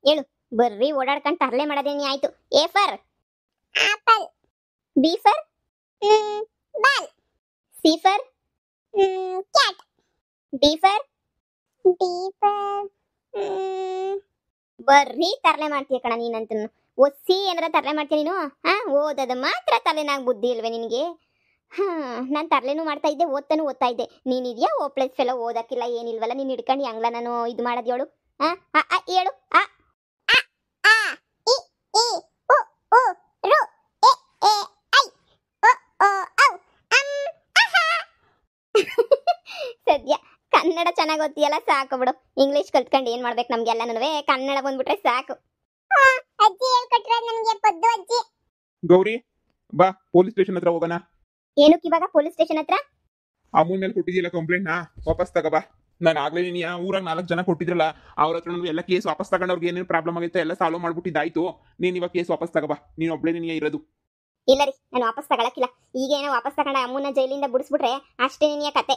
ಹೇಳು. ಬರ್ರಿ ಓಡಾಡ್ಕೊಂಡು ತರಲೆ ಮಾಡೋದೇನಿ ಆಯ್ತು. A for apple, B for ball, C for cat, D for ಬರ್ರಿ ತರಲೆ ಮಾಡ್ತೀಯ ಕಣ ನೀನಂತ. ಒಸಿ ಏನಾರ ತರಲೆ ಮಾಡ್ತೀಯ ನೀನು? ಓದೋದು ಮಾತ್ರ ತಲೆನಾಗ ಬುದ್ಧಿ ಇಲ್ವೇ ನಿನಗೆ? ನಾನು ತರಲೆನೂ ಮಾಡ್ತಾ ಇದ್ದೆ, ಓದ್ತಾ ಇದ್ದೆ. ನೀನಿದ್ಯಾ ಓಪ್ಲೆಸ್ ಫೆಲ್ಲ, ಓದಕ್ಕಿಲ್ಲ ಏನಿಲ್ವಲ್ಲ. ನೀನು ಹಿಡ್ಕೊಂಡು ಹೆಂಗ್ಲ ನಾನು ಇದು ಮಾಡೋದು ಹೇಳು? ಹೇಳು. ಸದ್ಯ ಕನ್ನಡ ಚೆನ್ನಾಗಿ ಓದ್ತೀಯಲ್ಲ, ಸಾಕು ಬಿಡು. ಇಂಗ್ಲಿಷ್ ಕಲ್ತ್ಕೊಂಡು ಏನ್ ಮಾಡ್ಬೇಕು ನಮ್ಗೆಲ್ಲನೂ? ಕನ್ನಡ ಬಂದ್ಬಿಟ್ರೆ ಸಾಕು. ಅಜ್ಜಿ ಹೇಳ್ಕೊಟ್ರೆ ನನಗೆ ಪದ್ದು ಅಜ್ಜಿ. ಗೌರಿ ಬಾ, ಪೊಲೀಸ್ ಸ್ಟೇಷನ್ ಹತ್ರ ಹೋಗೋಣ. ಏನಕ್ಕೆ ಇವಾಗ ಪೊಲೀಸ್ ಸ್ಟೇಷನ್ ಹತ್ರ? ಅಮ್ಮನ ಮೇಲೆ ಕೊಟ್ಟಿದ್ದಿಲ್ಲ ಕಂಪ್ಲೇಂಟ್ನ, ವಾಪಸ್ ತಗೋಬಾ. ನಾನು ಆಗ್ಲೇ ನೀನು ಊರಾಗ 4 ಜನ ಕೊಟ್ಟಿದ್ರಲ್ಲ, ಅವ್ರ ಹತ್ರ ಎಲ್ಲ ಕೇಸ್ ವಾಪಸ್ ತಗೊಂಡವ್ರಿಗೆ ಏನೇನು ಪ್ರಾಬ್ಲಮ್ ಆಗೈತೆ ಎಲ್ಲ ಸಾಲ್ವ್ ಮಾಡ್ಬಿಟ್ಟಿದ್ದಾಯ್ತು. ನೀನು ಇವಾಗ ಕೇಸ್ ವಾಪಸ್ ತಗೋಬಾ. ನೀನು ಒಬ್ಳೆ ನೀನು ಇರೋದು. ಇಲ್ಲ ರೀ, ನಾನು ವಾಪಸ್ ತಗೊಳಕಿಲ್ಲ. ಈಗ ಏನೋ ವಾಪಸ್ ತಗೊಂಡ ಅಮ್ಮನ ಜೈಲಿಂದ ಬಿಡಿಸ್ಬಿಟ್ರೆ ಅಷ್ಟೇ ನಿನ್ನ ಕತೆ.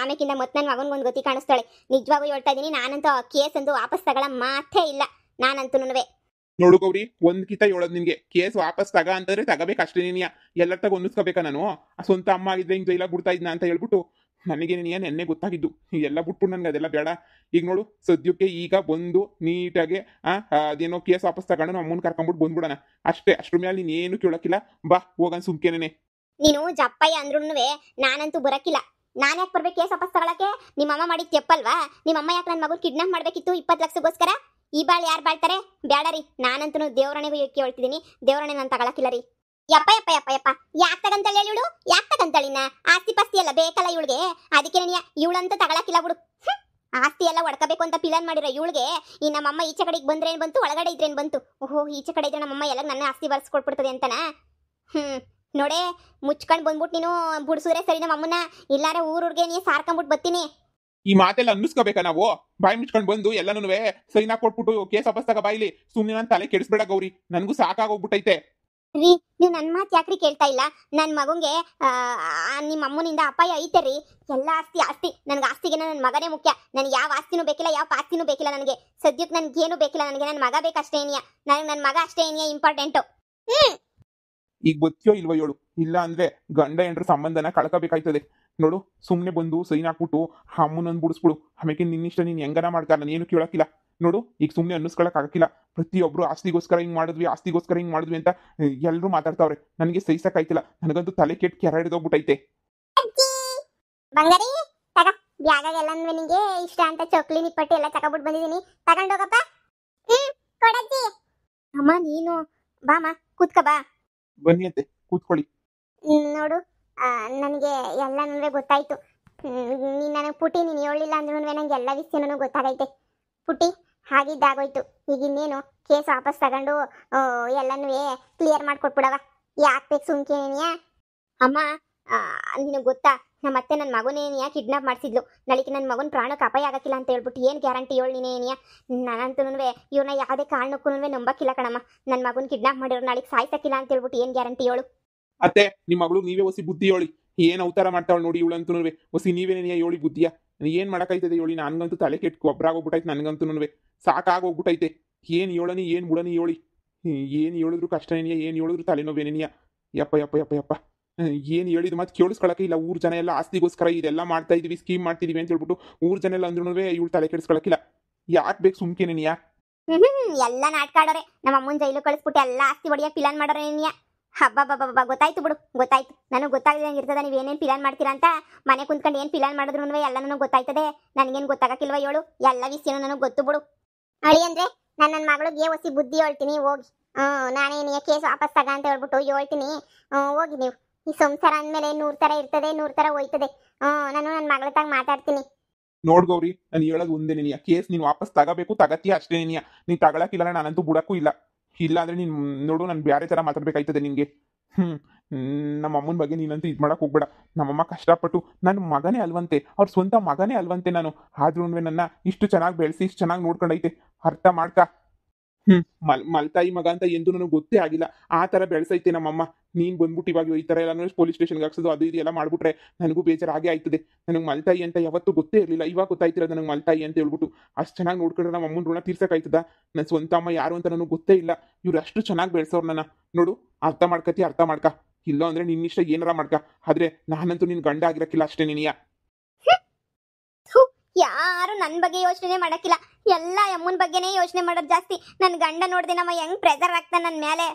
ಆಮೇಕಿಂದ ಮತ್ತೆ ನನ್ನ ಮಗನ್ಗೊಂದು ಗತಿ ಕಾಣಿಸ್ತಾಳೆ. ನಿಜವಾಗೂ ಹೇಳ್ತಾ ಇದ್ದೀನಿ, ನಾನಂತೂ ಕೇಸ್ ಅಂತೂ ವಾಪಸ್ ತಗೊಳ ಮಾತೇ ಇಲ್ಲ ನಾನಂತೂ. ನೋಡು ಗೌರಿ, ಒಂದ್ಕಿತ ಹೇಳೋದು ನಿನ್ಗೆ, ಕೇಸ್ ವಾಪಸ್ ತಗ ಅಂತಂದ್ರೆ ತಗೋಬೇಕು ಅಷ್ಟೇ. ನೀನಿಯ ಎಲ್ಲರ ತಗ ಹೊಂದಿಸ್ಕೋಬೇಕಾ? ನಾನು ಸ್ವಂತ ಅಮ್ಮ ಆಗಿದ್ರೆ ಹಿಂಗೆ ಜೈಲಾಗ ಬಿಡ್ತಾ ಇದ್ನ ಅಂತ ಹೇಳ್ಬಿಟ್ಟು ನನಗೆ ನೀನು ನೆನ್ನೆ ಗೊತ್ತಾಗಿದ್ದು. ಎಲ್ಲ ಬಿಟ್ಬಿಟ್ಟು ನನಗೆ ಅದೆಲ್ಲ ಬೇಡ. ಈಗ ನೋಡು, ಸದ್ಯಕ್ಕೆ ಈಗ ಬಂದು ನೀಟಾಗೆ ಅದೇನೋ ಕೇಸ್ ವಾಪಸ್ ತಗೊಂಡು ನಮ್ಮ ಅಮ್ಮನ ಕರ್ಕೊಂಡ್ಬಿಟ್ಟು ಬಂದ್ಬಿಡೋಣ ಅಷ್ಟೇ. ಅಷ್ಟ್ರ ಮೇಲೆ ನೀನು ಏನು ಕೇಳೋಕ್ಕಿಲ್ಲ. ಬಾ ಹೋಗನ್ ಸುಮ್ಕೇನೆ. ನೀನು ಜಪ್ಪಯ್ಯ ಅಂದ್ರೂ ನಾನಂತೂ ಬರಕಿಲ್ಲ. ನಾನು ಯಾಕೆ ಬರ್ಬೇಕು ಕೇಸ್ ವಾಪಸ್ ತಗೊಳಕ್ಕೆ? ನಿಮ್ಮಮ್ಮ ಮಾಡಿದ್ ತೆಪ್ಪಲ್ವಾ? ನಿಮ್ಮಮ್ಮ ಯಾಕೆ ನನ್ನ ಮಗು ಕಿಡ್ನಾಪ್ ಮಾಡ್ಬೇಕಿತ್ತು 20 ಲಕ್ಷಗೋಸ್ಕರ? ಈ ಬಾಳ್ ಯಾರು ಬಾಳ್ತಾರೆ? ಬೇಡ ರೀ, ನಾನಂತೂ ದೇವರಣೆಗೂ ಹೇಳ್ತಿದ್ದೀನಿ. ದೇವರಣೆ ನಾನು ತಗೊಳಕಿಲ್ಲ ರೀ. ಯಪ್ಪ ಯಪ್ಪ ಯಪ್ಪ ಯಪ್ಪ, ಯಾಕೆ ತಗಂತಾಳೆ ಹೇಳಿ ಇವಳು? ಯಾಕೆ ತಗಂತಾಳಿನ? ಆಸ್ತಿ ಪಾಸ್ತಿ ಎಲ್ಲ ಬೇಕಲ್ಲ ಇವಳಿಗೆ, ಅದಕ್ಕೆ ಇವಳಂತೂ ತಗೊಳಕಿಲ್ಲ ಬಿಡು. ಆಸ್ತಿ ಎಲ್ಲ ಹೊಡ್ಕೋಬೇಕು ಅಂತ ಪ್ಲಾನ್ ಮಾಡಿರೋ ಇವಳಿಗೆ ಈ ನಮ್ಮಮ್ಮ ಈಚೆ ಕಡೆಗೆ ಬಂದ್ರೆ ಏನ್ ಬಂತು, ಒಳಗಡೆ ಇದ್ರೇನ್ ಬಂತು? ಓಹೋ, ಈಚೆ ಕಡೆ ಇದ್ರೆ ನಮ್ಮಮ್ಮ ಎಲ್ಲ ನನ್ನ ಆಸ್ತಿ ಬರ್ಸ್ಕೊಟ್ಬಿಡ್ತದೆ ಅಂತನಾ? ನೋಡೇ, ಮುಚ್ಕೊಂಡು ಬಂದ್ಬಿಟ್ಟು ನೀನು ಬುಡ್ಸೂರೆ ಸರಿ ನಮ್ಮಮ್ಮನ. ಇಲ್ಲಾರೆ ಊರಿಗೆ ನೀ ಸಾರ್ಕೊಂಬಿಟ್ಟು ಬರ್ತೀನಿ. ಈ ಮಾತೆಲ್ಲ ಅನ್ನಿಸ್ಕೋಬೇಕಾ ನಾವು? ಬಾಯಿ ಮುಚ್ಕೊಂಡು ಬಂದು ಎಲ್ಲನೂ ಸೈನ್ ಹಾಕೊಟ್ಬಿಟ್ಟು ಕೇಸ್ ವಾಪಸ್ ತಗೋ ಬಾಯಿಲಿ. ಸುಮ್ಮನೆ ನನ್ನ ತಲೆ ಕೆಡಿಸ್ಬೇಡ ಗೌರಿ, ನನಗೂ ಸಾಕಾಗೋಗ್ಬಿಟ್ಟೈತೆ. ರೀ, ನೀವು ನನ್ನ ಮಾತು ಯಾಕ್ರಿ ಕೇಳ್ತಾ ಇಲ್ಲ? ನನ್ನ ಮಗಂಗೆ ನಿಮ್ಮ ಅಮ್ಮನಿಂದ ಅಪಾಯ ಐತೆ ರೀ. ಎಲ್ಲ ಆಸ್ತಿ ನನಗೆ ಆಸ್ತಿಗೆ ನನ್ನ ಮಗನೇ ಮುಖ್ಯ. ನನಗೆ ಯಾವ ಆಸ್ತಿನೂ ಬೇಕಿಲ್ಲ, ಯಾವ ಪಾಸ್ತಿನೂ ಬೇಕಿಲ್ಲ. ನನಗೆ ಸದ್ಯಕ್ಕೆ ನನಗೇನು ಬೇಕಿಲ್ಲ. ನನಗೆ ನನ್ನ ಮಗ ಬೇಕಷ್ಟೇ ಏನಿಯಾ. ನನಗೆ ನನ್ನ ಮಗ ಅಷ್ಟೇ ಏನಿಯಾ ಇಂಪಾರ್ಟೆಂಟು. ಈಗ ಗೊತ್ತಿಯೋ ಇಲ್ವೋ ಹೇಳು? ಇಲ್ಲ ಅಂದ್ರೆ ಗಂಡ ಹೆಂಡ್ರ ಸಂಬಂಧನ ಕಳ್ಕೋಬೇಕಾಯ್ತದೆ. ನೋಡು, ಸುಮ್ಮನೆ ಬಂದು ಸೈನ್ ಹಾಕ್ಬಿಟ್ಟು ಅಮ್ಮನೊಂದು ಬಿಡಿಸ್ಬಿಡು. ಆಮೇಲೆ ನಿನ್ನಿಷ್ಟ ನೀನು ಹೆಂಗನ ಮಾಡ್ತಾರ, ನಾನೇನು ಕೇಳೋಕ್ಕಿಲ್ಲ. ನೋಡು, ಈಗ ಸುಮ್ಮನೆ ಅನ್ನಿಸ್ಕೊಳಕ್ ಆಗಕ್ಕಿಲ್ಲ. ಪ್ರತಿಯೊಬ್ರು ಆಸ್ತಿಗೋಸ್ಕರ ಹಿಂಗೆ ಮಾಡಿದ್ವಿ ಅಂತ ಎಲ್ಲರೂ ಮಾತಾಡ್ತಾವ್ರೆ. ನನಗೆ ಸಹಿಸಕ್ಕಾಯ್ತಿಲ್ಲ. ನನಗಂತೂ ತಲೆ ಕೆಟ್ಟು ಕೆರ ಹಿಡಿದೋಗ್ಬಿಟ್ಟೈತೆ. ಬಂಗಾರಿ, ತಗ ಬ್ಯಾಗಾಗೆಲ್ಲ ನಿನಗೆ ಇಷ್ಟ ಅಂತ ಚೊಕ್ಲಿ ನಿಪ್ಪಟ್ಟಿ ಎಲ್ಲ ತಗೊಂಡ್ಬಿಟ್ಟು ಬಂದಿದ್ದೀನಿ. ತಗೊಂಡೋಗಪ್ಪ. ಕೊಡಜ್ಜಿ. ಅಮ್ಮ ನೀನು ಬಾಮ, ಕೂತ್ಕ ಬಾ. ಬನ್ನಿ ಅಂತೆ, ಕೂತ್ಕೊಳ್ಳಿ. ನೋಡು, ನನಗೆ ಎಲ್ಲ ಗೊತ್ತಾಯ್ತು. ನೀನು ನನಗೆ ಪುಟಿ, ನೀನು ಹೇಳಿಲ್ಲ ಅಂದ್ರೂ ನನಗೆ ಎಲ್ಲ ವಿಷಯನೂ ಗೊತ್ತಾಗೈತೆ. ಪುಟಿ, ಹಾಗಿದ್ದಾಗೋಯ್ತು. ಈಗ ಇನ್ನೇನು ಕೇಸ್ ವಾಪಸ್ ತಗೊಂಡು ಎಲ್ಲನೂ ಕ್ಲಿಯರ್ ಮಾಡ್ಕೊಟ್ಬಿಡವ. ಯಾಕೆ ಬೇಕು ಸುಮ್ಕೇನಿಯಾ? ಅಮ್ಮ, ನಿನಗೆ ಗೊತ್ತಾ, ನಮ್ಮತ್ತೆ ನನ್ನ ಮಗನೇನಿಯಾ ಕಿಡ್ನಾಪ್ ಮಾಡಿಸಿದ್ಲು. ನಾಳೆಗೆ ನನ್ನ ಮಗನ ಪ್ರಾಣಕ್ಕೆ ಅಪಾಯ ಆಗಕ್ಕಿಲ್ಲ ಅಂತ ಹೇಳ್ಬಿಟ್ಟು ಏನು ಗ್ಯಾರಂಟಿ ಹೇಳಿ ನೀನೇನಿಯಾ? ನಾನಂತೂ ಇವ್ರನ್ನ ಯಾವುದೇ ಕಾರಣಕ್ಕೂ ನಂಬಕ್ಕಿಲ್ಲ ಕಣಮ್ಮ. ನನ್ನ ಮಗನ ಕಿಡ್ನಾಪ್ ಮಾಡಿರೋ ನಾಳೆಗೆ ಸಾಯ್ಸಕ್ಕಿಲ್ಲ ಅಂತ ಹೇಳ್ಬಿಟ್ಟು ಏನು ಗ್ಯಾರಂಟಿ ಹೇಳು? ಅತ್ತೆ, ನಿಮ್ಮ ಮಗಳು ನೀವೇ ಹೊಸಿ ಬುದ್ಧಿ ಹೇಳಿ. ಏನು ಅವತಾರ ಮಾಡ್ತಾವಳು ನೋಡಿ ಇವಳಂತೂ. ಹೊಸಿ ನೀವೇನೇ ಹೇಳಿ ಬುದ್ಧಿಯ? ಏನು ಮಾಡೋಕ್ಕಾಯ್ತದೆ ಹೇಳಿ? ನನಗಂತೂ ತಲೆ ಕೆಟ್ಟು ಗೊಬ್ಬರಾಗೋಗ್ಬಿಟ್ಟೈತೆ. ನನಗಂತೂ ಸಾಕಾಗೋಗ್ಬಿಟ್ಟೈತೆ. ಏನು ಹೇಳನಿ, ಏನು ಬಿಡನಿ ಹೇಳಿ? ಏನು ಹೇಳಿದ್ರು ಕಷ್ಟನೇನಿಯ, ಏನು ಹೇಳಿದ್ರು ತಲೆನೋವೇನೇನಿಯ? ಯಪ್ಪ ಯಪ್ಪ ಯಪ್ಪ ಯಪ್ಪ, ಏನು ಹೇಳಿದ್ ಮತ್ತೆ ಕೇಳಿಸ್ಕೊಳಕ್ಕೆ ಇಲ್ಲ. ಊರ್ ಜನ ಎಲ್ಲ ಆಸ್ತಿಗೋಸ್ಕರ ಇದೆಲ್ಲ ಮಾಡ್ತಾ ಇದೀವಿ, ಸ್ಕೀಮ್ ಮಾಡ್ತಿದೀವಿ ಅಂತ ಹೇಳ್ಬಿಟ್ಟು ಊರ್ ಜನ ಎಲ್ಲ ಅಂದ್ರೂ ಇವಳು ತಲೆ ಕೆಡಿಸ್ಕೊಳಕ್ಕಿಲ್ಲ. ಯಾಕೆ ಬೇಕು ಸುಮ್ಕೇನೇನಿಯ? ಎಲ್ಲ ನಾಟಕ ಆಡೋರೆ. ನಮ್ಮ ಅಮ್ಮನ ಜೈಲು ಕಳಿಸ್ಬಿಟ್ಟು ಎಲ್ಲ ಆಸ್ತಿ ಹೊಡಿಯಕ್ಕೆ ಪ್ಲಾನ್ ಮಾಡೋರೆ ಏನಿಯಾ? ಹಬ್ಬ ಗೊತ್ತಾಯ್ತು ಬಿಡು, ಗೊತ್ತಾಯ್ತು. ನನಗೆ ಗೊತ್ತಾಗದಂಗೆ ಇರ್ತದೆ ನೀವು ಏನೇನು ಪ್ಲಾನ್ ಮಾಡ್ತೀರಾ ಅಂತ. ಮನೆ ಕುಂತ್ಕೊಂಡು ಏನು ಪ್ಲಾನ್ ಮಾಡಿದ್ರು ಎಲ್ಲ ನನಗೆ ಗೊತ್ತಾಯ್ತದೆ. ನನಗೇನು ಗೊತ್ತಾಗಕ್ಕಿಲ್ವ ಹೇಳು? ಎಲ್ಲ ವಿಷಯನೂ ನನಗೆ ಗೊತ್ತು ಬಿಡು. ಅಳಿ ಅಂದ್ರೆ ನಾನು ನನ್ನ ಮಗಳಿಗೆ ಹೊಸಿ ಬುದ್ಧಿ ಹೇಳ್ತೀನಿ. ಹೋಗಿ ನಾನೇನಿಯ ಕೇಸ್ ವಾಪಸ್ ತಗ ಅಂತ ಹೇಳ್ಬಿಟ್ಟು ಹೇಳ್ತೀನಿ. ಹೋಗಿ ನೀವು. ಈ ಸಂಸಾರ ಅಂದಮೇಲೆ 100 ಥರ ಇರ್ತದೆ, 100 ಥರ ಹೋಯ್ತದೆ. ನಾನು ನನ್ನ ಮಗಳ ತಾಗ ಮಾತಾಡ್ತೀನಿ. ನೋಡ್ ಗೌರಿ, ನಾನು ಹೇಳೋದು ಒಂದೇ ನಿನಿಯ, ಕೇಸ್ ನೀನು ವಾಪಸ್ ತಗೋಬೇಕು, ತಗತ್ತೀಯ ಅಷ್ಟೇ ನಿನಿಯ. ನೀನು ತಗೊಳಕ್ಕಿಲ್ಲ ನಾನಂತೂ ಬಿಡಕ್ಕೂ ಇಲ್ಲ. ಇಲ್ಲ ಅಂದ್ರೆ ನೀನು ನೋಡು, ನಾನು ಬೇರೆ ಥರ ಮಾತಾಡ್ಬೇಕಾಯ್ತದೆ ನಿನಗೆ. ನಮ್ಮ ಅಮ್ಮನ ಬಗ್ಗೆ ನೀನಂತೂ ಇದು ಮಾಡಕ್ಕೆ ಹೋಗ್ಬೇಡ. ನಮ್ಮಮ್ಮ ಕಷ್ಟಪಟ್ಟು ನನ್ನ ಮಗನೇ ಅಲ್ವಂತೆ, ಅವ್ರ ಸ್ವಂತ ಮಗನೇ ಅಲ್ವಂತೆ ನಾನು. ಆದ್ರೂ ನನ್ನ ಇಷ್ಟು ಚೆನ್ನಾಗಿ ಬೆಳೆಸಿ, ಇಷ್ಟು ಚೆನ್ನಾಗಿ ನೋಡ್ಕೊಂಡೈತೆ. ಅರ್ಥ ಮಾಡ್ಕ. ಮಲ್ತಾಯಿ ಮಗ ಅಂತ ಎಂದು ನನಗೆ ಗೊತ್ತೇ ಆಗಿಲ್ಲ. ಆ ತರ ಬೆಳೆಸೈತೆ ನಮ್ಮಮ್ಮ. ನೀನ್ ಬಂದ್ಬಿಟ್ಟು ಇವಾಗ ಈ ತರ ಎಲ್ಲ ಪೊಲೀಸ್ ಸ್ಟೇಷನ್ಗೆ ಹಾಕ್ಸೋದು ಅದು ಇದು ಎಲ್ಲ ಮಾಡ್ಬಿಟ್ರೆ ನನಗೂ ಬೇಜಾರಾಗೆ ಆಯ್ತದೆ. ನನಗೆ ಮಲ್ತಾಯಿ ಅಂತ ಯಾವತ್ತೂ ಗೊತ್ತೇ ಇರಲಿಲ್ಲ. ಇವಾಗ ಗೊತ್ತಾಯ್ತಿರೋದು ನನಗೆ ಮಲ್ತಾಯಿ ಅಂತ ಹೇಳ್ಬಿಟ್ಟು. ಅಷ್ಟು ಚೆನ್ನಾಗಿ ನೋಡ್ಕೊಂಡ್ರೆ ನಮ್ಮ ಅಮ್ಮನ ಋಣ ತೀರ್ಸಕ್ಕಾಯ್ತದ? ನನ್ನ ಸ್ವಂತ ಅಮ್ಮ ಯಾರು ಅಂತ ನನಗೆ ಗೊತ್ತೇ ಇಲ್ಲ. ಇವ್ರು ಅಷ್ಟು ಚೆನ್ನಾಗಿ ಬೆಳೆಸೋರು ನನ್ನ. ನೋಡು, ಅರ್ಥ ಮಾಡ್ಕ. ಇಲ್ಲ ಅಂದ್ರೆ ನಿನ್ನಿಷ್ಟ ಏನಾರ ಮಾಡ್ಕ. ಆದ್ರೆ ನಾನಂತೂ ನಿನ್ ಗಂಡ ಆಗಿರಕ್ಕಿಲ್ಲ ಅಷ್ಟೇ ನಿನಿಯ. ಯಾರು ನನ್ನ ಬಗ್ಗೆ ಯೋಚನೆ ಮಾಡಕ್ಕಿಲ್ಲ, ಎಲ್ಲ ಅಮ್ಮನ ಬಗ್ಗೆನೇ ಯೋಚನೆ ಮಾಡೋದು ಜಾಸ್ತಿ. ನನ್ನ ಗಂಡ ನೋಡ್ದೆ ನಮ್ಮ ಹೆಂಗ್ ಪ್ರೆಸರ್ ಆಗ್ತಾನೆ ನನ್ನ ಮೇಲೆ.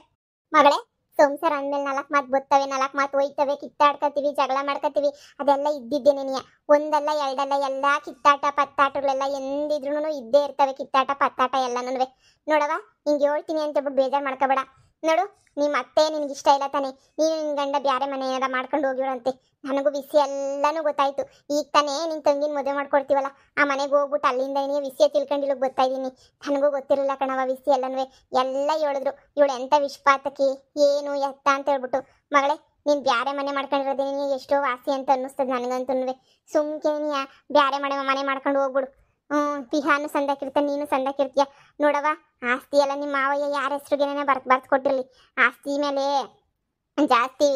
ಮಗಳೇ, ಸಂಸಾರ ಅಂದ್ಮೇಲೆ 4 ಮಾತು ಬರ್ತವೆ, 4 ಮಾತು ಹೋಯ್ತವೆ, ಕಿತ್ತಾಡ್ಕತೀವಿ, ಜಗಳ ಮಾಡ್ಕತೀವಿ, ಅದೆಲ್ಲ ಇದ್ದಿದ್ದೆ ನೀನಿಯ. ಒಂದಲ್ಲ ಎರಡಲ್ಲ, ಎಲ್ಲ ಕಿತ್ತಾಟ ಪತ್ತಾಟಗಳೆಲ್ಲ ಎಂದಿದ್ರು ಇದ್ದೇ ಇರ್ತವೆ. ಕಿತ್ತಾಟ ಪತ್ತಾಟ ಎಲ್ಲನೂ ನೋಡವ. ಹಿಂಗೆ ಹೇಳ್ತೀನಿ ಅಂತ ಹೇಳ್ಬಿಟ್ಟು ಬೇಜಾರು ಮಾಡ್ಕೋಬೇಡ. ನೋಡು, ನಿಮ್ಮ ಅತ್ತೆ ನಿನ್ಗೆ ಇಷ್ಟ ಇಲ್ಲ ತಾನೆ, ನೀನು ನಿನ್ನ ಗಂಡ ಬ್ಯಾರೆ ಮನೆ ಏನಾರ ಮಾಡ್ಕೊಂಡು ಹೋಗಿವ್ರಂತೆ. ನನಗೂ ವಿಷಯ ಎಲ್ಲನೂ ಗೊತ್ತಾಯ್ತು. ಈಗ ತಾನೇ ನಿನ್ನ ತಂಗಿನ ಮದುವೆ ಮಾಡ್ಕೊಡ್ತೀವಲ್ಲ, ಆ ಮನೆಗೆ ಹೋಗ್ಬಿಟ್ಟು ಅಲ್ಲಿಂದ ನೀನು ವಿಷಯ ತಿಳ್ಕೊಂಡಿಲ್ಲ ಬರ್ತಾ ಇದ್ದೀನಿ. ನನಗೂ ಗೊತ್ತಿರಲಿಲ್ಲ ಕಣವ ವಿಷಯ ಎಲ್ಲನೂ. ಎಲ್ಲ ಹೇಳಿದ್ರು ಇವಳು ಎಂಥ ವಿಷ್ಪಾತಕಿ, ಏನು ಎತ್ತ ಅಂತ ಹೇಳ್ಬಿಟ್ಟು. ಮಗಳೇ, ನೀನು ಬ್ಯಾರೆ ಮನೆ ಮಾಡ್ಕೊಂಡಿರೋದೇ ನೀನು ಎಷ್ಟೋ ವಾಸಿ ಅಂತ ಅನ್ನಿಸ್ತದೆ ನನಗಂತೂ. ಸುಮ್ಕೆ ನೀ ಬ್ಯಾರೆ ಮನೆ ಮಾಡ್ಕೊಂಡು ಹೋಗ್ಬಿಡು. ತಿಹಾನು ಸಂದಾಕಿರ್ತಾನೆ, ನೀನು ಸಂದಾಕಿರ್ತೀಯ. ನೋಡವ, ಆಸ್ತಿ ಎಲ್ಲ ನಿಮ್ಮ ಮಾವಯ್ಯ ಯಾರ ಹೆಸ್ರಿಗೇನೆ ಬರ್ತು ಕೊಟ್ಟಿರಲಿ. ಆಸ್ತಿ ಮೇಲೆ ಜಾಸ್ತಿ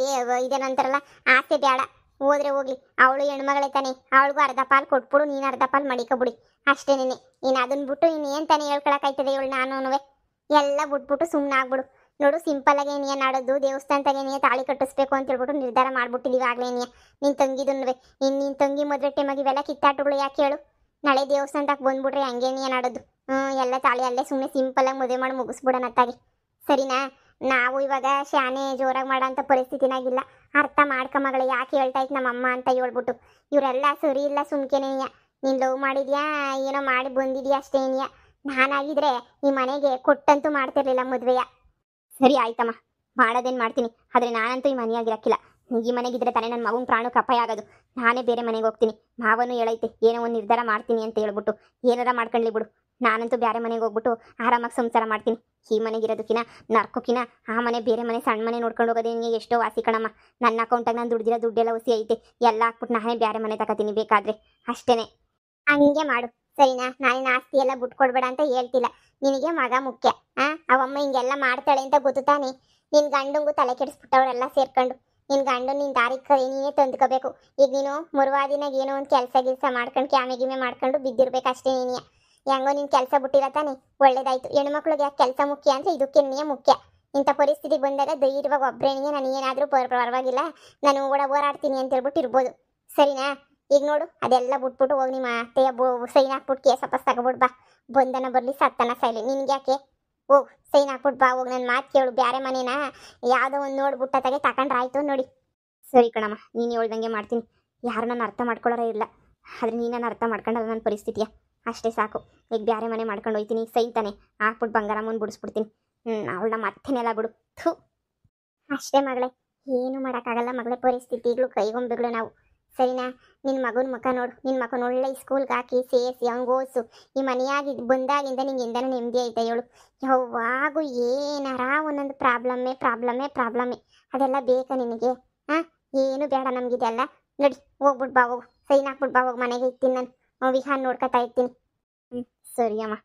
ಇದೇನಂತಾರಲ್ಲ, ಆಸೆ ಬೇಡ. ಹೋದ್ರೆ ಹೋಗ್ಲಿ, ಅವಳು ಹೆಣ್ಮಗಳೇ ತಾನೆ, ಅವಳಿಗೂ ಅರ್ಧ ಪಾಲು ಕೊಟ್ಬಿಡು, ನೀನು ಅರ್ಧ ಪಾಲು ಮಡಿಕೊಬಿಡಿ ಅಷ್ಟೇ. ನೀನು ಅದನ್ನ ಬಿಟ್ಟು ಏನು ತಾನೇ ಹೇಳ್ಕೊಳಕಾಯ್ತದೆ ಇವಳು? ನಾನು ಎಲ್ಲ ಬಿಟ್ಬಿಟ್ಟು ಸುಮ್ಮನೆ ಆಗ್ಬಿಡು. ನೋಡು, ಸಿಂಪಲ್ಲಾಗಿ ನೀನು ನಾಡೋದು ದೇವಸ್ಥಾನದಾಗೆ ನೀನು ತಾಳಿ ಕಟ್ಟಿಸ್ಬೇಕು ಅಂತ ಹೇಳ್ಬಿಟ್ಟು ನಿರ್ಧಾರ ಮಾಡ್ಬಿಟ್ಟಿದ್ದೀವಿ ಆಗಲೇ. ನಿನ್ನ ತಂಗಿದನ್ನುವೆ ನಿನ್ನ ತಂಗಿ ಮದುವೆ ಟೈಮಾಗಿ ಇವೆಲ್ಲ ಕಿತ್ತಾಟಗಳು ಯಾಕೆ ಹೇಳು? ನಾಳೆ ದೇವಸ್ಥಾನದಾಗ ಬಂದ್ಬಿಟ್ರೆ ಹಂಗೆ ನೀನು ನಾಡೋದು. ಎಲ್ಲ ತಾಳಿ ಅಲ್ಲೇ ಸುಮ್ಮನೆ ಸಿಂಪಲ್ಲಾಗಿ ಮದುವೆ ಮಾಡಿ ಮುಗಿಸ್ಬಿಡೋಣ ಅತ್ತಾಗಿ, ಸರಿನಾ? ನಾವು ಇವಾಗ ಶಾನೆ ಜೋರಾಗಿ ಮಾಡೋಂಥ ಪರಿಸ್ಥಿತಿನಾಗಿಲ್ಲ. ಅರ್ಥ ಮಾಡ್ಕ ಮಗಳೇ, ಯಾಕೆ ಹೇಳ್ತಾ ಇತ್ತು ನಮ್ಮಮ್ಮ ಅಂತ ಹೇಳ್ಬಿಟ್ಟು. ಇವರೆಲ್ಲ ಸರಿ ಇಲ್ಲ, ಸುಮ್ಕೆನೇನಿಯ. ನೀನು ಲವ್ ಮಾಡಿದ್ಯಾ, ಏನೋ ಮಾಡಿ ಬಂದಿದ್ಯಾ ಅಷ್ಟೇ ಏನಿಯ. ನಾನಾಗಿದ್ರೆ ಈ ಮನೆಗೆ ಕೊಟ್ಟಂತೂ ಮಾಡ್ತಿರ್ಲಿಲ್ಲ ಮದುವೆಯ. ಸರಿ ಆಯ್ತಮ್ಮ, ಮಾಡೋದೇನು ಮಾಡ್ತೀನಿ, ಆದರೆ ನಾನಂತೂ ಈ ಮನೆಯಾಗಿರಕ್ಕಿಲ್ಲ. ಈ ಮನೆಗಿದ್ರೆ ತಾನೇ ನನ್ನ ಮಗನ ಪ್ರಾಣಕ್ಕೆ ಅಪಾಯ ಆಗೋದು. ನಾನೇ ಬೇರೆ ಮನೆಗೆ ಹೋಗ್ತೀನಿ. ಮಾವನು ಹೇಳೈತೆ ಏನೋ ಒಂದು ನಿರ್ಧಾರ ಮಾಡ್ತೀನಿ ಅಂತ ಹೇಳ್ಬಿಟ್ಟು. ಏನಾರ ಮಾಡ್ಕೊಳ್ಳಿ ಬಿಡು, ನಾನಂತೂ ಬೇರೆ ಮನೆಗೆ ಹೋಗ್ಬಿಟ್ಟು ಆರಾಮಾಗಿ ಸಂಸಾರ ಮಾಡ್ತೀನಿ. ಈ ಮನೆಗಿರೋದಕ್ಕಿನ ನರ್ಕೋಕಿನ ಆ ಮನೆ ಬೇರೆ ಮನೆ ಸಣ್ಣ ಮನೆ ನೋಡ್ಕೊಂಡು ಹೋಗೋದೇ ನಿಮಗೆ ಎಷ್ಟೋ ವಾಸಿ ಕಣಮ್ಮ. ನನ್ನ ಅಕೌಂಟಾಗ ನಾನು ದುಡ್ದಿರೋ ದುಡ್ಡೆಲ್ಲ ಹೊಸಿ ಐತೆ, ಎಲ್ಲ ಹಾಕ್ಬಿಟ್ಟು ನಾನೇ ಬೇರೆ ಮನೆ ತಗೋತೀನಿ ಬೇಕಾದ್ರೆ. ಅಷ್ಟೇನೆ, ಹಂಗೆ ಮಾಡು ಸರಿನಾ? ನಾನಿನ ಆಸ್ತಿ ಎಲ್ಲ ಬಿಟ್ಕೊಡ್ಬೇಡ ಅಂತ ಹೇಳ್ತಿಲ್ಲ. ನಿನಗೆ ಮಗ ಮುಖ್ಯ. ಅವಮ್ಮ ಹಿಂಗೆಲ್ಲ ಮಾಡ್ತಾಳೆ ಅಂತ ಗೊತ್ತು ತಾನೆ. ನಿನ್ನ ಗಂಡಂಗೂ ತಲೆ ಕೆಡಿಸ್ಬಿಟ್ಟವ್ರೆಲ್ಲ ಸೇರ್ಕೊಂಡು. ನಿನ್ನ ಗಂಡು ನಿನ್ನ ದಾರಿ ನೀನೇ ತಂದ್ಕೋಬೇಕು. ಈಗ ನೀನು ಮುರುವಾದಿನಾಗ ಏನೋ ಒಂದು ಕೆಲಸ ಮಾಡ್ಕೊಂಡು ಕ್ಯಾಮೆ ಮಾಡ್ಕೊಂಡು ಬಿದ್ದಿರ್ಬೇಕು ಅಷ್ಟೇ. ನೀನಿಯ ಹೆಂಗೋ ನಿನ್ನ ಕೆಲಸ ಬಿಟ್ಟಿರೋ ತಾನೆ, ಒಳ್ಳೇದಾಯ್ತು. ಹೆಣ್ಮಕ್ಳಿಗೆ ಯಾಕೆ ಕೆಲಸ ಮುಖ್ಯ ಅಂದರೆ ಇದಕ್ಕೆ ನೀನೇ ಮುಖ್ಯ. ಇಂಥ ಪರಿಸ್ಥಿತಿ ಬಂದಾಗ ಧೈರ್ಯವಾಗಿ ಒಬ್ಬರೇನಿಗೆ ನಾನು ಏನಾದರೂ ಪರವಾಗಿಲ್ಲ, ನಾನು ಓಡಾಡ್ತೀನಿ ಅಂತ ಹೇಳ್ಬಿಟ್ಟು ಇರ್ಬೋದು, ಸರಿನಾ? ಈಗ ನೋಡು, ಅದೆಲ್ಲ ಬಿಟ್ಬಿಟ್ಟು ಹೋಗಿ ನಿಮ್ಮ ಅತ್ತೆಯ ಸೈನ್ ಹಾಕ್ಬಿಟ್ಟು ಕೇಸ್ ವಾಪಸ್ ತಗೊಬಿಟ್ಟು ಬಾ. ಬಂದನ ಬರಲಿ, ಸತ್ತನ ಸಾಯ್ಲಿ, ನಿನ್ಗೆ ಯಾಕೆ? ಹೋಗು, ಸೈನ್ ಹಾಕ್ಬಿಟ್ಟು ಬಾ. ಹೋಗಿ ನನ್ನ ಮಾತು ಕೇಳು. ಬೇರೆ ಮನೇನ ಯಾವುದೋ ಒಂದು ನೋಡ್ಬಿಟ್ಟತ್ತಾಗೆ ತಗೊಂಡ್ರಾಯ್ತು ನೋಡಿ. ಸರಿ ಕಣಮ್ಮ, ನೀನು ಹೇಳ್ದಂಗೆ ಮಾಡ್ತೀನಿ. ಯಾರು ನನ್ನ ಅರ್ಥ ಮಾಡ್ಕೊಳ್ಳೋರೇ ಇಲ್ಲ, ಆದರೆ ನೀನು ನನ್ನ ಅರ್ಥ ಮಾಡ್ಕೊಂಡಲ್ಲ ನನ್ನ ಪರಿಸ್ಥಿತಿಯ. ಅಷ್ಟೇ ಸಾಕು. ಈಗ ಬೇರೆ ಮನೆ ಮಾಡ್ಕೊಂಡು ಹೋಯ್ತೀನಿ, ಸೈನ್ ತಾನೆ ಹಾಕ್ಬಿಟ್ಟು ಬಂಗಾರಮ್ಮನ ಬಿಡಿಸ್ಬಿಡ್ತೀನಿ. ಅವಳನ್ನ ಮತ್ತೆನೆಲ್ಲ ಬಿಡು. ಥೂ, ಅಷ್ಟೇ ಮಗಳೇ, ಏನು ಮಾಡೋಕ್ಕಾಗಲ್ಲ ಮಗಳೇ. ಪರಿಸ್ಥಿತಿಗಳು ಕೈಗೊಂಬಿಗಳು ನಾವು, ಸರಿನಾ? ನಿನ್ನ ಮಗನ ಮುಖ ನೋಡು. ನಿನ್ನ ಮಗನ ಒಳ್ಳೆ ಸ್ಕೂಲ್ಗೆ ಹಾಕಿ ಸೇರಿಸಿ ಅವ್ನಿಗೆ ಓದಿಸು. ಈ ಮನೆಯಾಗಿ ಬಂದಾಗಿಂದ ನಿಂಗೆ ಎಂದನೂ ನೆಮ್ಮದಿ ಐತೆ ಹೇಳು? ಯಾವಾಗೂ ಏನಾರ ಒಂದೊಂದು ಪ್ರಾಬ್ಲಮ್ಮೇ. ಅದೆಲ್ಲ ಬೇಕಾ ನಿನಗೆ? ಏನು ಬೇಡ ನಮಗಿದೆಲ್ಲ. ನಡಿ, ಹೋಗ್ಬಿಟ್ಟು ಬಾ, ಹೋಗು. ಸೈನ್ ಹಾಕ್ಬಿಟ್ಟು ಬಾ, ಹೋಗಿ. ಮನೆಗೆ ಇರ್ತೀನಿ ನಾನು, ವಿಹಾನ್ ನೋಡ್ಕೊತಾ ಇರ್ತೀನಿ. ಸರಿ ಅಮ್ಮ.